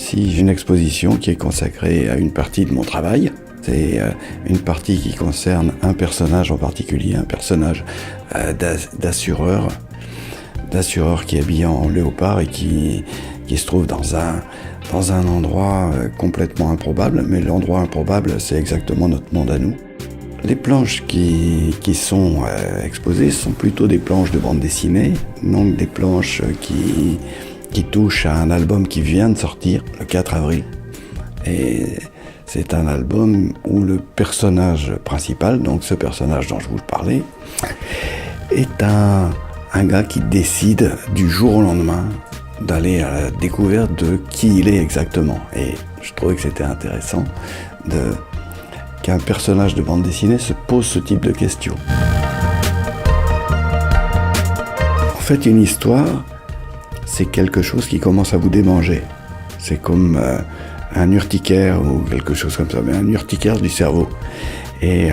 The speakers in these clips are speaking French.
ici, j'ai une exposition qui est consacrée à une partie de mon travail. C'est une partie qui concerne un personnage en particulier, un personnage d'assureur qui est habillé en léopard et qui se trouve dans un endroit complètement improbable. Mais l'endroit improbable, c'est exactement notre monde à nous. Les planches qui sont exposées sont plutôt des planches de bande dessinée, donc des planches qui touchent à un album qui vient de sortir le 4 avril. Et c'est un album où le personnage principal, donc ce personnage dont je vous parlais, est un gars qui décide du jour au lendemain d'aller à la découverte de qui il est exactement. Et je trouvais que c'était intéressant qu'un personnage de bande dessinée se pose ce type de questions. En fait, une histoire, c'est quelque chose qui commence à vous démanger. C'est comme un urticaire ou quelque chose comme ça, mais un urticaire du cerveau. Et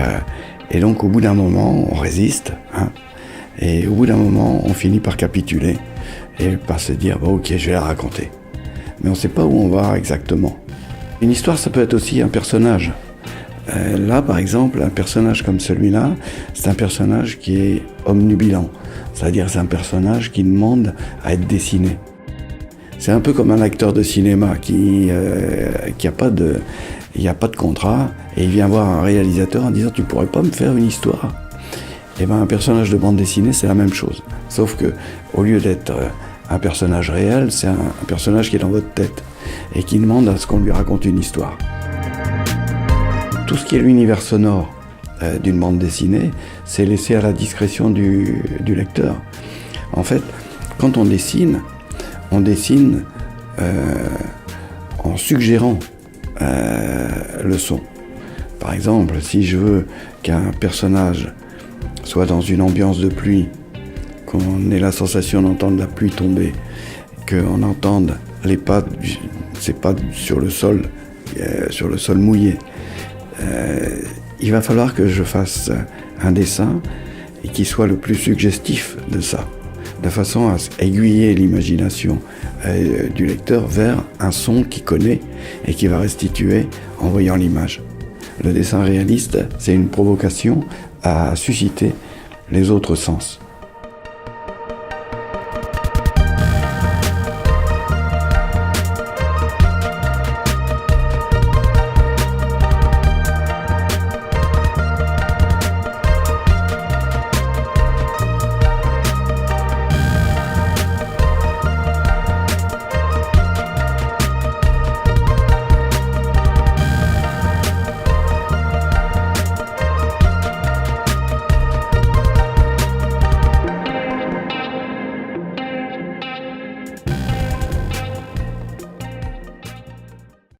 donc, au bout d'un moment, on résiste, hein, et au bout d'un moment, on finit par capituler et par se dire bon, ok, je vais la raconter. Mais on ne sait pas où on va exactement. Une histoire, ça peut être aussi un personnage. Là, par exemple, un personnage comme celui-là, c'est un personnage qui est omnubilant. C'est-à-dire, c'est un personnage qui demande à être dessiné. C'est un peu comme un acteur de cinéma qui a pas de contrat et il vient voir un réalisateur en disant « Tu pourrais pas me faire une histoire ?» Et bien, un personnage de bande dessinée, c'est la même chose. Sauf que, au lieu d'être un personnage réel, c'est un personnage qui est dans votre tête et qui demande à ce qu'on lui raconte une histoire. Tout ce qui est l'univers sonore d'une bande dessinée, c'est laissé à la discrétion du lecteur. En fait, quand on dessine en suggérant le son. Par exemple, si je veux qu'un personnage soit dans une ambiance de pluie, qu'on ait la sensation d'entendre la pluie tomber, qu'on entende les pas, ses pas sur le sol mouillé, il va falloir que je fasse un dessin et qui soit le plus suggestif de ça, de façon à aiguiller l'imagination du lecteur vers un son qu'il connaît et qui va restituer en voyant l'image. Le dessin réaliste, c'est une provocation à susciter les autres sens.